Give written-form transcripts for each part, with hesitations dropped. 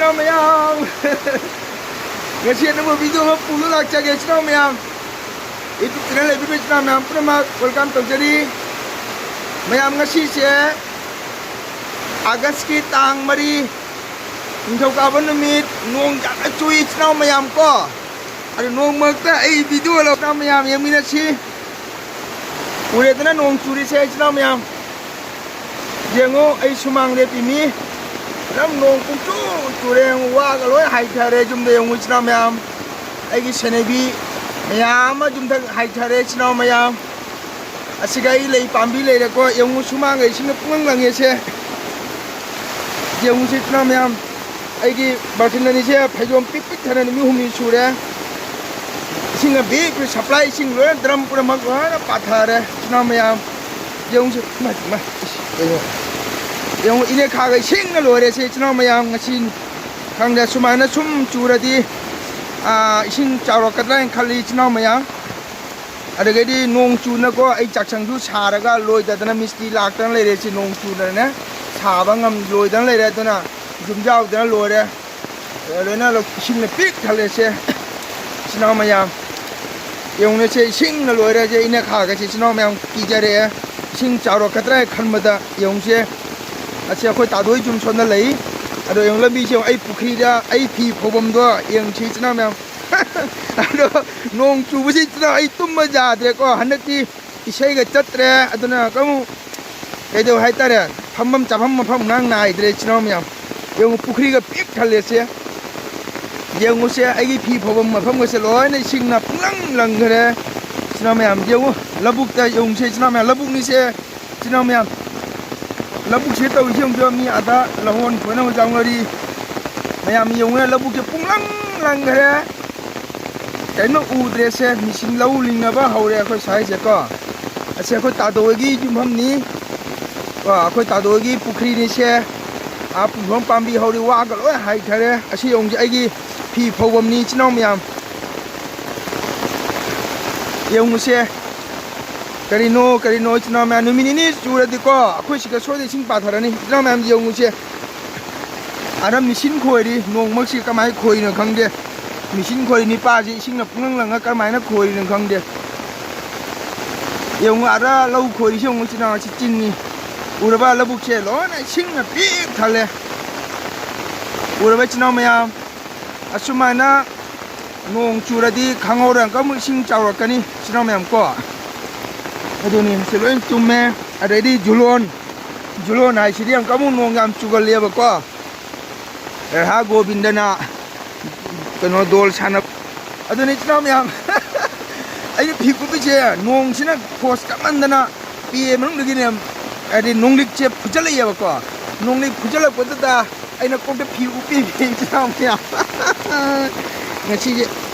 chino mayam ngasi na mo video mo pulo lakcha ge chino mayam itu channel le bi chino mayam pura welcome to jari mayam ngasi se August ki tang mari Nthau ka ban numit nong ja na chui chino mayam ko ada nong mak ta ai video lo chino mayam yang mina si ure tana nong churi se chino mayam jengo ai sumang le pi mi ram nong kum chu chureng wa ga loi hai thare jum de ngu chino mayam ai gi senebi mayam ma jum thang hai thare chino mayam asigai lei pambi le re ko yong sumang ai sing pung lang ye se jeng si chino mayam ai gi bartin ni se phajom pik pik thana ni mi humi sure sing a big supply sing lo drum pura mak wa pa thare chino mayam jeng si ma yung ine kagay sing na lore se chino mayam ngasin kangda sumana sum churadi ising charo kadra khali chino mayam adagadi nong chu na ko ai chakchang du saraga loi da na misti lak tan le re si nong chu na ne saba ngam loi dan le re to na jum jaw da lore le na lo sing na pik khale se chino mayam yung ne se sing na lore je ine kagay se chino mayam ki jare sing charo kadra khanmada yung se asia khoi ta doi jum son na lei ado yang labi che ai pukri da ai phi phobom do yang chi chna ma ado nong chu bu si chna ai tum ma ja de ko hanati isai ga chatre aduna kamu kai do hai ta re phammam chapham ma pham nang nai de chna ma yang pukri ga pik thale se yang se ai gi phi phobom ma pham ga se loi nei sing na plang lang re chna ma yang labuk ta yang se chna ma labuk ni se chna ma labuk se tau hiong jo mi ada lahon phona ho jangari mayam yong labuk ke punglang lang re kaino u drese machine lau ling ba hore khoi sai je ko ase khoi ta do gi jum ham ni wa khoi ta do gi pukhri ni se a pum pambi hore wa ga loi hai thare ase yong je ai gi phi phobam ni chino mayam yong se Karino china ma numini ni chura di ko khoi sika so de sing pa tharani china ma yong che aram machine khoi ri nong mak si kamai khoi na khang de machine khoi ni pa ji sing na pung lang ka mai na khoi na khang de yong ara lau khoi yong china chi chin ni ura ba labu che lo na sing na pi thale ura ba china ma ya asuma na nong chura di khangorang ka mu sing chawra kani china ma ko aduni seloin tumme ada di julon ai sidiang kamu nongam chugal leba ko ha gobindana kano dol sana aduni chnam yang ai phiku bi che nong sina post kamandana pi mang lagi ne adi nonglik che phujala ya ko nonglik phujala podda aina ko de phi upi chnam ya ngasi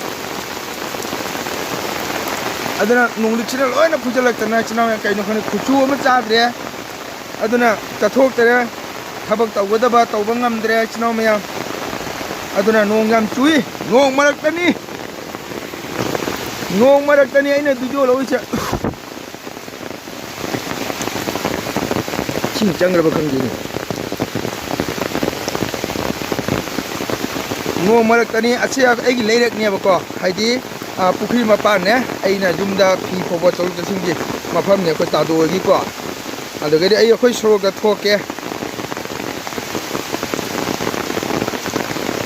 aduna nonglik china loina phujalak tana china ma kaino khane khuchu ma chadre aduna tathok tere thabak tawgada tawba ngamdre china ma ya aduna nongyam chui nong marak tani aina video lo che ching changra ba khangji nong marak tani asia ai gi leirek ne ba ko haidi pukhri mapan ne aina jumda phi phobo chol ta singji mafam ne ko ta do gi ko adagari ai khoi soro ga thoke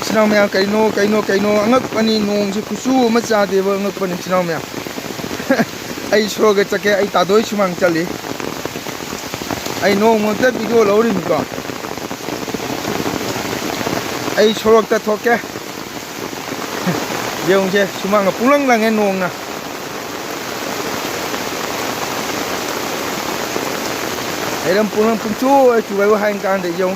sinau me kaino angak pani nong si khusu ma cha de ba angak pani sinau me ai soro ga chake ai ta doi sumang chali ai nong mo ta video lo rin ko ai soro ta thoke Yung che sumang pulang lang nong na ai dam pulang punchu chu bai wa hang kan de yung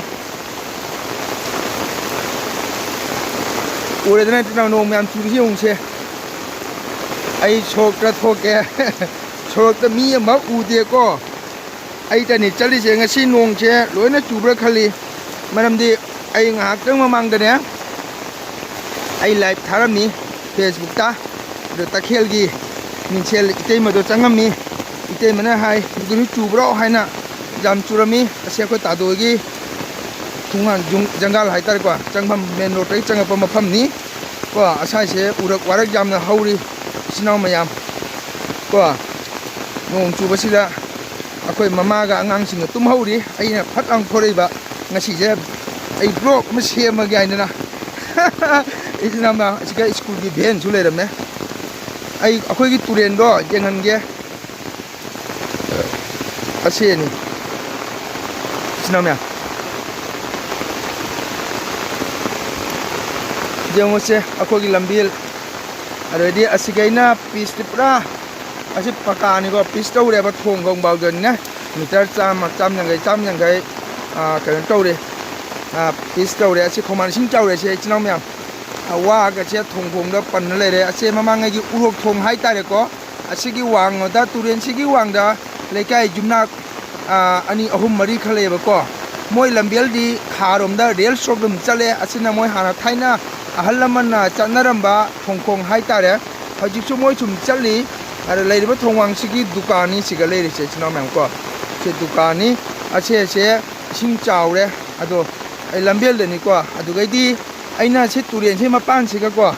ore dana tna nong myam chu yung che ai chok ra thoke chok ta mi ma u de ko ai ta ni chali se nga si nong che loina chu bra khali manam di ai ngak tang mamang da ne ai live tharam ni Facebook ta do ta khel gi min chel itei ma do changam mi itei mana hai guru chu bro hai na jam churami ase ko ta do gi ꯊꯨꯡꯉꯥꯟ ꯖꯪꯒꯜ ꯍꯥꯏꯇꯥꯔꯦꯀꯣ ꯆꯪꯐꯝ ꯃꯦꯟ ꯔꯣꯗꯇꯒꯤ ꯆꯪꯉꯛꯄ ꯃꯐꯝꯅꯤ ꯀꯣ ꯑꯁꯥꯏꯁꯦ ꯎꯔꯛ work ꯌꯥꯝꯅ ꯍꯧꯔꯤ ꯏꯆꯤꯟ ꯏꯅꯥꯎ ꯃꯌꯥꯝ ꯀꯣ ꯅꯣꯡ ꯆꯨꯕꯁꯤꯗ ꯑꯩꯈꯣꯏ ꯃꯃꯥꯒ ꯑꯉꯥꯡꯁꯤꯡꯒ ꯇꯨꯝꯍꯧꯔꯤ ꯑꯩꯅ ꯐꯠ ꯂꯥꯎ ꯊꯣꯔꯛꯏꯕ ꯉꯁꯤꯁꯦ ꯑꯩ ꯕ꯭ꯂꯣꯛ ꯑꯃ ꯁꯦꯝꯃꯒꯦ ꯍꯥꯏꯗꯅ ꯏꯆꯤꯟ ꯏꯅꯥꯎ ꯃꯌꯥꯝ ꯑꯁꯤꯒ ꯁ꯭ꯀꯨꯜꯒꯤ ꯚꯦꯟꯁꯨ ꯂꯩꯔꯝꯃꯦ ꯑꯩꯈꯣꯏꯒꯤ ꯇꯨꯔꯦꯟꯗꯣ ꯌꯦꯡꯍꯟꯒꯦ ꯑꯁꯤꯅꯤ 이놈이야 ꯌꯦꯡꯉꯨꯁꯦ ꯑꯩꯈꯣꯏꯒꯤ ꯂꯝꯕꯤ ꯑꯗꯩꯗꯤ ꯑꯁꯤꯒꯩꯅ ꯄꯤꯁꯇꯤ ꯄꯨꯔꯥ ꯑꯁꯤ ꯄꯀꯥꯅꯤꯀꯣ ꯄꯤꯁ ꯇꯧꯔꯦꯕ ꯊꯣꯡ ꯈꯣꯡꯕꯥꯎꯗꯅꯤꯅ ꯃꯤꯇꯔ 100 150 ꯀꯩꯅꯣ ꯇꯧꯔꯦ ꯄꯤꯁ ꯇꯧꯔꯦ ꯑꯁꯤ ꯈꯣꯡꯕꯥꯟ ꯏꯁꯤꯡ ꯆꯥꯎꯔꯦꯁꯦ ꯏꯆꯤꯟ ꯏꯅꯥꯎ ꯃꯌꯥꯝ ꯋꯥꯒꯁꯦ ꯊꯣꯡꯗ ꯄꯟꯅ ꯂꯩꯔꯦ ꯑꯁꯤ ꯃꯃꯥꯡꯉꯩꯒꯤ ꯎꯔꯣꯛ ꯊꯣꯡ ꯍꯥꯏꯇꯥꯔꯦꯀꯣ ꯑꯁꯤꯒꯤ ꯋꯥꯡꯃꯗ ꯇꯨꯔꯦꯟꯁꯤꯒꯤ ꯋꯥꯡꯗ ꯂꯩꯀꯥꯏ ꯌꯨꯝꯅꯥꯛ ꯑꯅꯤ ꯑꯍꯨꯝ ꯃꯔꯤ ꯈꯜꯂꯛꯑꯦꯕꯀꯣ ꯃꯣꯏ ꯂꯝꯕꯦꯜꯗꯤ ꯈꯥꯔꯣꯝꯗ ꯔꯦꯜ ꯁꯣꯞꯗꯨꯝ ꯆꯠꯂꯦ ꯑꯁꯤꯅ ꯃꯣꯏ ꯍꯥꯟꯅ ꯊꯥꯏꯅ ꯑꯍꯜ ꯂꯃꯟꯅ ꯆꯠꯅꯔꯝꯕ ꯊꯣꯡꯈꯣꯡ ꯍꯥꯏꯇꯥꯔꯦ ꯍꯧꯖꯤꯛꯁꯨ ꯃꯣꯏ ꯁꯨꯝ ꯆꯠꯂꯤ ꯑꯗ ꯂꯩꯔꯤꯕ ꯊꯣꯡꯋꯥꯡꯁꯤꯒꯤ ꯗꯨꯀꯥꯟꯅꯤ ꯁꯤꯒ ꯂꯩꯔꯤꯁꯦ ꯏꯆꯤꯟ ꯏꯅꯥꯎ ꯃꯌꯥꯝ ꯀꯣ ꯁꯤ ꯗꯨꯀꯥꯟꯅꯤ ꯑꯁꯦ ꯏꯁꯤꯡ ꯆꯥꯎꯔꯦ ꯑꯗꯣ ꯑꯩ ꯂꯝꯕꯦꯜꯗꯅꯤꯀꯣ ꯑꯗꯨꯒꯩꯗꯤ ꯑꯩꯅ ꯁꯤ ꯇꯨꯔꯦꯟꯁꯤ ꯃꯄꯥꯟꯁꯤꯒꯀꯣ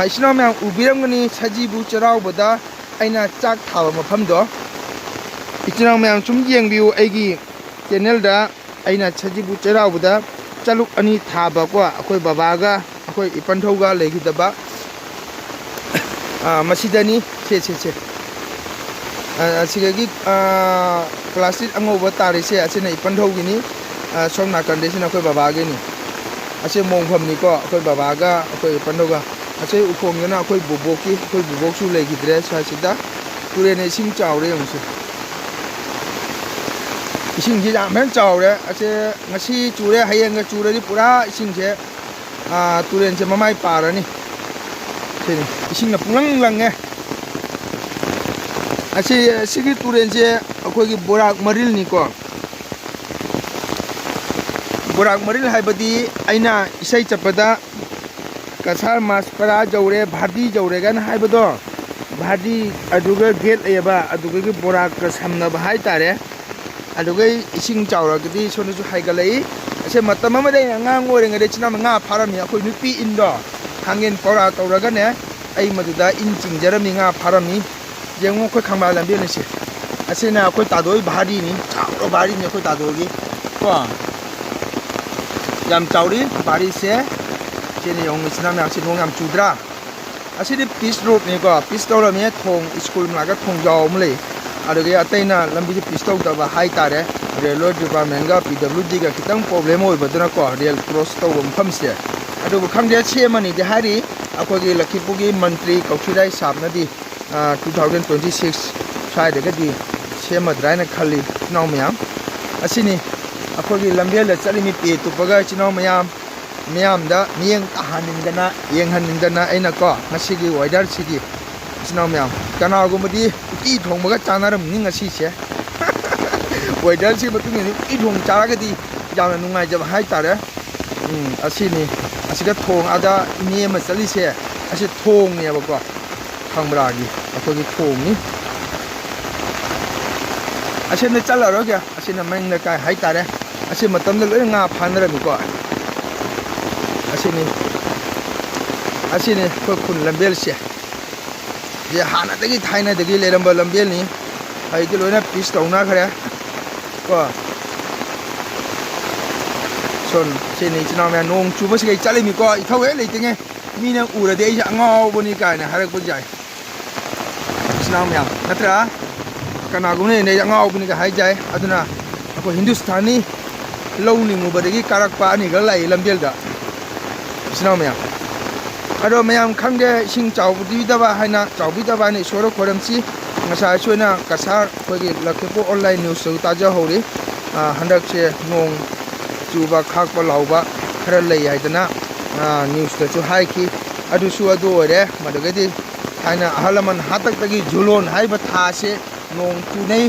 ꯏꯆꯤꯟ ꯏꯅꯥꯎ ꯃꯌꯥꯝ ꯎꯕꯤꯔꯝꯒꯅꯤ ꯁꯖꯤꯕꯨ ꯆꯩꯔꯥꯎꯕꯗ ꯑꯩꯅ ꯆꯥꯛ ꯊꯥꯕ ꯃꯐꯝꯗꯣ 이ꯆꯤꯟ ꯏꯅꯥꯎ ꯃꯌꯥꯝ ꯁꯨꯝ ꯌꯦꯡꯕꯤꯌꯨ ꯑꯩꯒꯤ ꯆꯦꯅꯦꯜꯗ ꯑꯩꯅ ꯁꯖꯤꯕꯨ ꯆꯩꯔꯥꯎꯕꯗ ꯆꯂꯨꯛ ꯑꯅꯤ ꯊꯥꯕꯀꯣ ꯑꯩꯈꯣꯏ ꯕꯕꯥꯒ ꯑꯩꯈꯣꯏ ꯏꯄꯟꯊꯧꯒ ꯂꯩꯈꯤꯗꯕ ꯃꯁꯤꯗꯅꯤ ꯁꯦ ꯑꯁꯤꯒꯤ ꯄ꯭ꯂꯥꯁꯇꯤꯛ ꯑꯉꯧꯕ ꯇꯥꯔꯤꯁꯦ ꯑꯁꯤꯅ ꯏꯄꯟꯊꯧꯒꯤꯅꯤ ꯁꯣꯝ ꯅꯥꯀꯟꯗꯁꯤꯅ ꯑꯩꯈꯣꯏ ꯕꯕꯥꯒꯤꯅꯤ ꯑꯁꯤ ꯃꯣꯡꯐꯝꯅꯤꯀꯣ ꯑꯩꯈꯣꯏ ꯕꯕꯥꯒ ꯑꯩꯈꯣꯏ ꯏꯄꯟꯊꯧꯒ ꯑꯁꯤ ꯎꯈꯣꯡꯗꯅ ꯑꯩꯈꯣꯏ ꯕꯨꯕꯣꯛꯁꯨ ꯂꯩꯈꯤꯗ꯭ꯔꯦ ꯁ꯭ꯋꯥꯏꯁꯤꯗ ꯇꯨꯔꯦꯟꯅ ꯏꯁꯤꯡ ꯆꯥꯎꯔꯦ ꯌꯦꯡꯉꯨꯁꯦ 이싱지 ꯌꯥꯝ ꯆꯥꯎꯔꯦ ꯑꯁꯦ ꯉꯁꯤ ꯆꯨꯔꯦ ꯍꯌꯦꯡꯒ ꯆꯨꯔꯗꯤ ꯄꯨꯔꯥ 이싱ꯁꯦ ꯇꯨꯔꯦꯟꯁꯦ ꯃꯃꯥꯏ ꯄꯥꯔꯅꯤ ꯁꯤꯅꯤ 이싱ꯅ ꯄꯨꯡꯂꯪ ꯂꯪꯉꯦ ꯑꯁꯤꯒꯤ ꯇꯨꯔꯦꯟꯁꯦ ꯑꯩꯈꯣꯏꯒꯤ ꯕꯣꯔꯥꯛ ꯃꯔꯤꯜꯅꯤꯀꯣ ꯕꯣꯔꯥꯛ ꯃꯔꯤꯜ ꯍꯥꯏꯕꯗꯤ ꯑꯩꯅ ꯏꯁꯩ ꯆꯠꯄꯗ ꯀꯁꯥꯔ ꯃꯥꯁꯄꯔꯥ ꯖꯧꯔꯦ ꯚꯥꯔꯗꯤ ꯖꯧꯔꯦ ꯒꯥꯏꯅ ꯍꯥꯏꯕꯗꯣ ꯚꯥꯔꯗꯤ ꯑꯗꯨꯒ ꯒꯦꯠ ꯂꯩꯌꯦꯕ ꯑꯗꯨꯒꯤ ꯕꯣꯔꯥꯛꯀ ꯁꯝꯅꯕ ꯍꯥꯏꯇꯥꯔꯦ ꯑꯗꯨꯒꯩ ꯏꯁꯤꯡ ꯆꯥꯎꯔꯒꯗꯤ ꯁꯣꯝꯗꯁꯨ ꯍꯥꯏꯒꯠꯂꯛꯏ ꯑꯁꯦ ꯃꯇꯝ ꯑꯃꯗ ꯑꯩꯅ ꯑꯉꯥꯡ ꯑꯣꯏꯔꯤꯉꯩꯗ ꯏꯆꯤꯟ ꯏꯅꯥꯎ ꯉꯥ ꯐꯥꯔꯝꯃꯤ ꯑꯩꯈꯣꯏ ꯅꯨꯄꯤ ꯏꯟꯗꯣ ꯍꯥꯡꯒꯦꯟ ꯄꯧꯔꯥ ꯇꯧꯔꯒꯅꯦ ꯑꯩ ꯃꯗꯨꯗ ꯏꯟ ꯆꯤꯡꯖꯔꯝꯃꯤ ꯉꯥ ꯐꯥꯔꯝꯃꯤ ꯌꯦꯡꯉꯨ ꯑꯩꯈꯣꯏ ꯈꯪꯕꯥꯜ ꯂꯝꯕꯦꯜꯅꯤꯁꯦ ꯑꯁꯤꯅ ꯑꯩꯈꯣꯏ ꯇꯥꯗꯣꯏ ꯚꯥꯔꯤꯅꯤ ꯆꯥꯎꯔ ꯚꯥꯔꯤꯅꯤ ꯑꯩꯈꯣꯏ ꯇꯥꯗꯣꯏꯒꯤ ꯀꯣ ꯌꯥꯝ ꯆꯥꯎꯔꯤ ꯚꯥꯔꯤꯁꯦ ꯁꯤꯅ ꯌꯦꯡꯉꯨ ꯏꯆꯤꯟ ꯏꯅꯥꯎ ꯃꯌꯥꯝꯁꯤ ꯅꯣꯡ ꯌꯥꯝ ꯆꯨꯗ꯭ꯔꯥ ꯑꯁꯤꯗꯤ ꯄꯤꯁ ꯔꯣꯗꯅꯤꯀꯣ ꯄꯤꯁ ꯇꯧꯔꯝꯃꯤ ꯊꯣꯡ ꯁ꯭ꯀꯨꯜ ꯃꯅꯥꯛꯇ ꯊꯣꯡꯖꯥꯎ ꯑꯃ ꯂꯩ ꯑꯗꯨꯒꯤ ꯑꯇꯩꯅ ꯂꯝꯕꯤꯁꯦ ꯄꯤꯁ ꯇꯧꯗꯕ ꯍꯥꯏꯇꯥꯔꯦ ꯔꯦꯜꯋꯦ ꯗꯤꯄꯥꯔꯠꯃꯦꯟꯒ PWDꯒ ꯈꯤꯇꯪ ꯄ꯭ꯔꯣꯕ꯭ꯂꯦꯝ ꯑꯣꯏꯕꯗꯨꯅꯀꯣ ꯔꯦꯜ ꯀ꯭ꯔꯣꯁ ꯇꯧꯕ ꯃꯐꯝꯁꯦ ꯑꯗꯨꯕꯨ ꯈꯪꯗꯦ ꯁꯦꯝꯃꯅꯤꯗꯤ ꯍꯥꯏꯔꯤ ꯑꯩꯈꯣꯏꯒꯤ ꯂꯛꯈꯤꯄꯨꯔꯒꯤ ꯃꯟꯇ꯭ꯔꯤ ꯀꯧꯁꯤꯔꯥꯏ ꯁꯥꯕꯅꯗꯤ 2026 ꯁ꯭ꯋꯥꯏꯗꯒꯗꯤ ꯁꯦꯝꯃꯗ꯭ꯔꯥ ꯍꯥꯏꯅ ꯈꯜꯂꯤ ꯏꯆꯤꯟ ꯏꯅꯥꯎ ꯃꯌꯥꯝ ꯑꯁꯤꯅꯤ ꯑꯩꯈꯣꯏꯒꯤ ꯂꯝꯕꯦꯜꯗ ꯆꯠꯂꯤꯃꯤ ꯄꯦ ꯇꯨꯞꯄꯒ ꯏꯆꯤꯟ ꯏꯅꯥꯎ ꯃꯌꯥꯝꯗ ꯃꯤꯠꯌꯦꯡ ꯇꯥꯍꯟꯅꯤꯡꯗꯅ ꯌꯦꯡꯍꯟꯅꯤꯡꯗꯅ ꯑꯩꯅꯀꯣ ꯉꯁꯤꯒꯤ ꯋꯦꯗꯔꯁꯤꯗꯤ 이ꯆꯤꯟ ꯏꯅꯥꯎ ꯃꯌꯥꯝ ꯀꯅꯥꯒꯨꯝꯕꯗꯤ ꯎꯇꯤ ꯊꯣꯡꯕꯒ ꯆꯥꯅꯔꯝꯅꯤ ꯉꯁꯤꯁꯦ ꯋꯦꯗꯔꯁꯤ ꯃꯇꯨꯡ ꯏꯟꯅ ꯎꯇꯤ ꯊꯣꯡ ꯆꯥꯔꯒꯗꯤ ꯌꯥꯝꯅ ꯅꯨꯡꯉꯥꯏꯖꯕ ꯍꯥꯏꯇꯥꯔꯦ ꯑꯁꯤꯅꯤ ꯑꯁꯤꯒ ꯊꯣꯡ ꯑꯗ ꯏꯅꯦ ꯑꯃ ꯆꯠꯂꯤꯁꯦ ꯑꯁꯤ ꯊꯣꯡꯅꯦꯕꯀꯣ ꯈꯪꯕ꯭ꯔꯥꯒꯤ ꯑꯩꯈꯣꯏꯒꯤ ꯊꯣꯡꯅꯤ ꯑꯁꯤꯅ ꯆꯠꯂꯔꯣꯏꯒꯦ ꯑꯁꯤꯅ ꯃꯅꯤꯡ ꯂꯩꯀꯥꯏ ꯍꯥꯏꯇꯥꯔꯦ ꯑꯁꯤ ꯃꯇꯝꯗ ꯂꯣꯏꯅ ꯉꯥ ꯐꯥꯅꯔꯝꯃꯤꯀꯣ ꯑꯁꯤꯅꯤ ꯑꯩꯈꯣꯏ ꯈꯨꯟ ꯂꯝꯕꯦꯜꯁꯦ ꯁꯤ ꯍꯥꯟꯅꯗꯒꯤ ꯊꯥꯏꯅꯗꯒꯤ ꯂꯩꯔꯝꯕ ꯂꯝꯕꯦꯜꯅꯤ ꯍꯧꯖꯤꯛꯇꯤ ꯂꯣꯏꯅ ꯄꯤꯁ ꯇꯧꯅꯈ꯭ꯔꯦ ꯀꯣ ꯁꯣꯟ ꯁꯤꯅꯤ ꯏꯆꯤꯟ ꯏꯅꯥꯎ ꯃꯌꯥꯝ ꯅꯣꯡ ꯆꯨꯕꯁꯤꯒꯩ ꯆꯠꯂꯤꯃꯤꯀꯣ ꯏꯊꯧ ꯍꯦꯛ ꯂꯩꯇꯉꯩ ꯃꯤꯅ ꯎꯔꯗꯤ ꯑꯩꯁꯦ ꯑꯉꯥꯎꯕꯅꯤ ꯀꯥꯏꯅ ꯍꯥꯏꯔꯛꯄ ꯌꯥꯏ 이ꯆꯤꯟ ꯏꯅꯥꯎ ꯃꯌꯥꯝ ꯅꯠꯇ꯭ꯔꯥ ꯀꯅꯥꯒꯨꯝꯕꯅ ꯑꯩꯁꯦ ꯑꯉꯥꯎꯕꯅꯤꯒ ꯍꯥꯏꯖꯥꯏ ꯑꯗꯨꯅ ꯑꯩꯈꯣꯏ ꯍꯤꯟꯗꯨꯁꯇꯥꯅꯤ ꯂꯧ ꯅꯤꯡꯉꯨꯕꯗꯒꯤ ꯀꯥꯔꯛꯄ ꯑꯅꯤꯈꯛ ꯂꯥꯛꯏ ꯂꯝꯕꯦꯜꯗ 이ꯆꯤꯟ ꯏꯅꯥꯎ ꯃꯌꯥꯝ ꯑꯗꯣ ꯃꯌꯥꯝ ꯈꯪꯗꯦ ꯏꯁꯤꯡ ꯆꯥꯎꯕꯤꯗꯕ ꯍꯥꯏꯅ ꯏꯁꯣꯔ ꯈꯣꯏꯔꯝꯁꯤ ꯉꯁꯥꯏ ꯑꯩꯈꯣꯏꯅ ꯀꯁꯥꯔ ꯑꯩꯈꯣꯏꯒꯤ ꯂꯛꯈꯤꯄꯨꯔ ꯑꯣꯟꯂꯥꯏꯟ ꯅ꯭ꯌꯨꯁꯇꯁꯨ ꯇꯥꯖꯍꯧꯔꯤ ꯍꯟꯗꯛꯁꯦ ꯅꯣꯡ ꯆꯨꯕ ꯈꯥꯛꯄ ꯂꯥꯎꯕ ꯈꯔ ꯂꯩ ꯍꯥꯏꯗꯅ ꯅ꯭ꯌꯨꯁꯇꯁꯨ ꯍꯥꯏꯈꯤ ꯑꯗꯨꯁꯨ ꯑꯗꯨ ꯑꯣꯏꯔꯦ ꯃꯗꯨꯒꯩꯗꯤ ꯊꯥꯏꯅ ꯑꯍꯜ ꯂꯃꯟ ꯍꯥꯛꯇꯛꯇꯒꯤ ꯖꯨꯂꯣꯟ ꯍꯥꯏꯔꯤꯕ ꯊꯥꯁꯦ ꯅꯣꯡ ꯆꯨꯅꯩ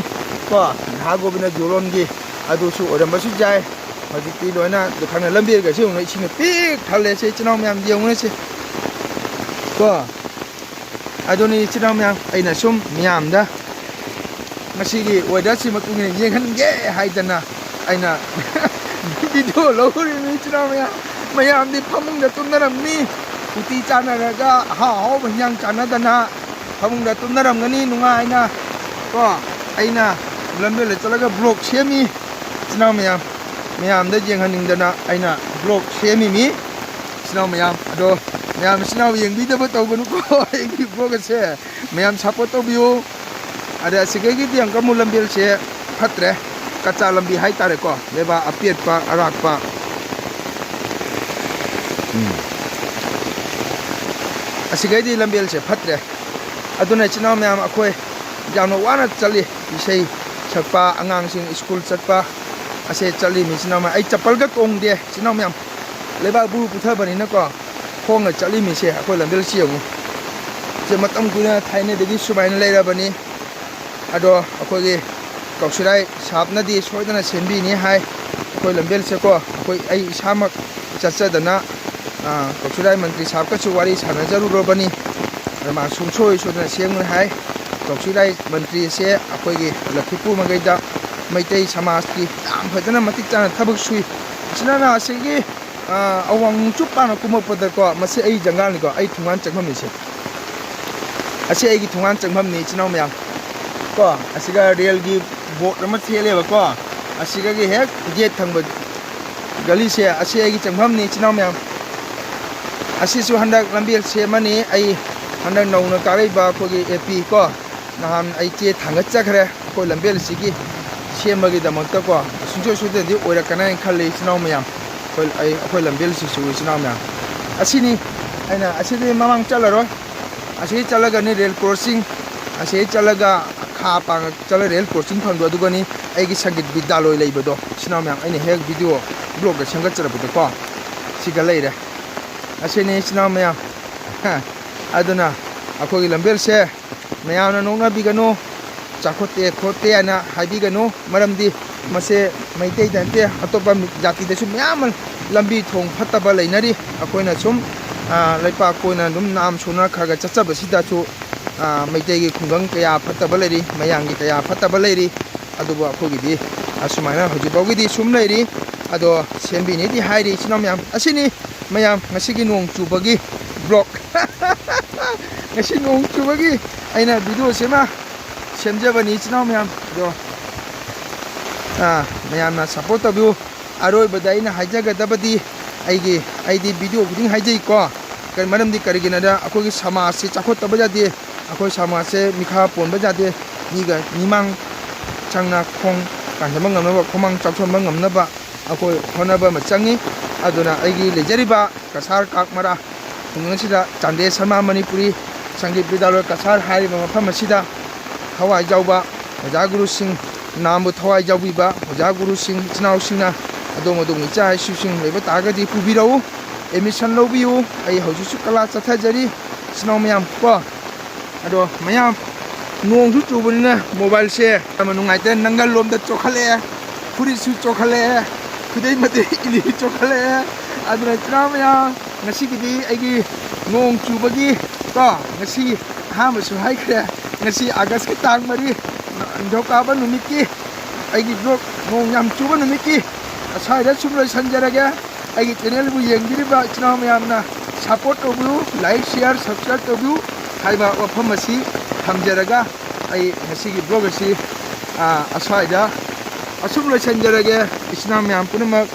ꯀꯣ ꯙꯥ ꯒꯣꯕꯤꯟꯗ ꯖꯨꯂꯣꯟꯒꯤ ꯑꯗꯨꯁꯨ ꯑꯣꯏꯔꯝꯕꯁꯨ ꯌꯥꯏ ꯍꯧꯖꯤꯛꯇꯤ ꯂꯣꯏꯅ ꯈꯪꯅ ꯂꯝꯕꯤꯒꯁꯦ ꯌꯦꯡꯉꯨꯅ ꯏꯁꯤꯡꯅ ꯄꯤꯛ ꯊꯜꯂꯦ ꯁꯤ ꯏꯆꯤꯟ ꯏꯅꯥꯎ ꯃꯌꯥꯝ ꯌꯦꯡꯉꯨꯅꯁꯦ ꯀꯣ ꯑꯗꯨꯅꯤ ꯏꯆꯤꯟ ꯏꯅꯥꯎ ꯃꯌꯥꯝ ꯑꯩꯅ ꯁꯨꯝ ꯃꯤꯌꯥꯝꯗ ꯉꯁꯤꯒꯤ ꯋꯦꯗꯔꯁꯤ ꯃꯇꯨꯡ ꯏꯟꯅ ꯌꯦꯡꯍꯟꯒꯦ ꯍꯥꯏꯗꯅ ꯑꯩꯅ 비디오 러그림이 지나면 mayamdi phamungda tumnaramni uti chanaraga ha banyang chanadana phamungda tumnaramgani nungaina ko aina lambe le chalaga blog semi chinaw mayam da jenghaningdana aina blog semi mi chinaw mayam ado mayam chinaw yengbidaba tawganu ko egi blog se mayam support tobiu ada sigegi diang kamu lambel se phatre kacha lambi hai tare ko leba apiet pa arak pa asigadi lambel se phatre aduna chinaw mayam akhoi jamno wana chali isei sakpa angang sing school chatpa ase chali mi chinaw ma ai chapal ga tong de chinaw mayam leba bu putha bani na ko khong ga chali mi se akhoi lambel si yong je matam kuna thaine degi subaina leira bani ado akhoi ge kausirai sapna di soidana senbi ni hai akhoi lambel se ko akhoi ai samak chachadana kausirai mantri sap ka chu wari sana jaru ro bani ma sumsoi soidana seng hai kausirai mantri se akhoi ge lakhipu magaida maitai samaj ki yam phajana matik chana thabak sui sinana asigi awang chupana kumapada ko mase ai jangal ni ko ai thungan changmam ni se ase ai gi thungan changmam ni chinaw mayam ko asiga real gi boat nama thele ba ko asiga gi hek jet thangba gali se ase ai gi changmam ni chinaw mayam asisu handak lambil se mani ai handak nauna karai ba ko gi ap ko nahan ai che thanga chakhre ko lambel sigi semagi damakta ko sunjo sude di oira kana khale chinaw mayam ko ai ko lambel si su chinaw mayam asini aina asidi mamang chalaro asidi chalaga ni rail crossing asidi chalaga kha pang chala rail crossing phangdo adugani aigi sangit bidyaloy leibado chinaw mayam aina hek video blog ga sangat charabdo ko siga leire asini chinaw mayam aduna akoi lambel se mayamna nongna bigano chakote khote ana habigano maramdi mase maitei dante atopa jati de sum mayam lambi thong phataba leinari akoina sum laipa koina dum nam sona khaga chachaba sida chu maitei gi khungang kaya phataba leiri mayangi kaya phataba leiri aduba akhogi di asumana hoji bogi di sum leiri ado sembi ni di hairi chinaw mayam asini mayam ngasigi nong chubagi blog ngasi nong chubagi aina video sema semjabani chinaw mayam do mayam na support tabu aroi badai na hajaga dabadi aidi video guding hajai ko kan maram di karigina da akoi gi samaj se chakot tabaja de akoi samaj se mikha pon baja de niga nimang changna khong kan jamang ngamna ba khomang chakson bang ngamna ba akoi hona ba machangi aduna aigi lejariba kasar kakmara tungngsida chande sama manipuri sangeet bidyaloy kasar hariba mafam asida thawai jauba oja guru sing nambu thawai jaubiba oja guru sing chinaw singna adong adong icha shu sing leba tagadi pubirau emission lobiu ai hoju su kala chathajari chinaw mayam ko ado mayam nong su chubunina mobile se amanungai te nangal lomda chokhale puri su chokhale kudai mate ili chokhale aduna chinaw mayam ngasi gidi aigi nong chubagi ko ngasi hamasu haikre ngasi agas ki tang mari dhokaba numiki aigi blog nong yam chuba numiki asai sumloi sanjarage aigi channel bu yengbiriba chinaw mayamna support tobu like share subscribe tobu haiba wafam asi thamjaraga ai ngasi gi blog asi asai da asumloi sanjarage chinaw mayam punamak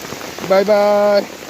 bye bye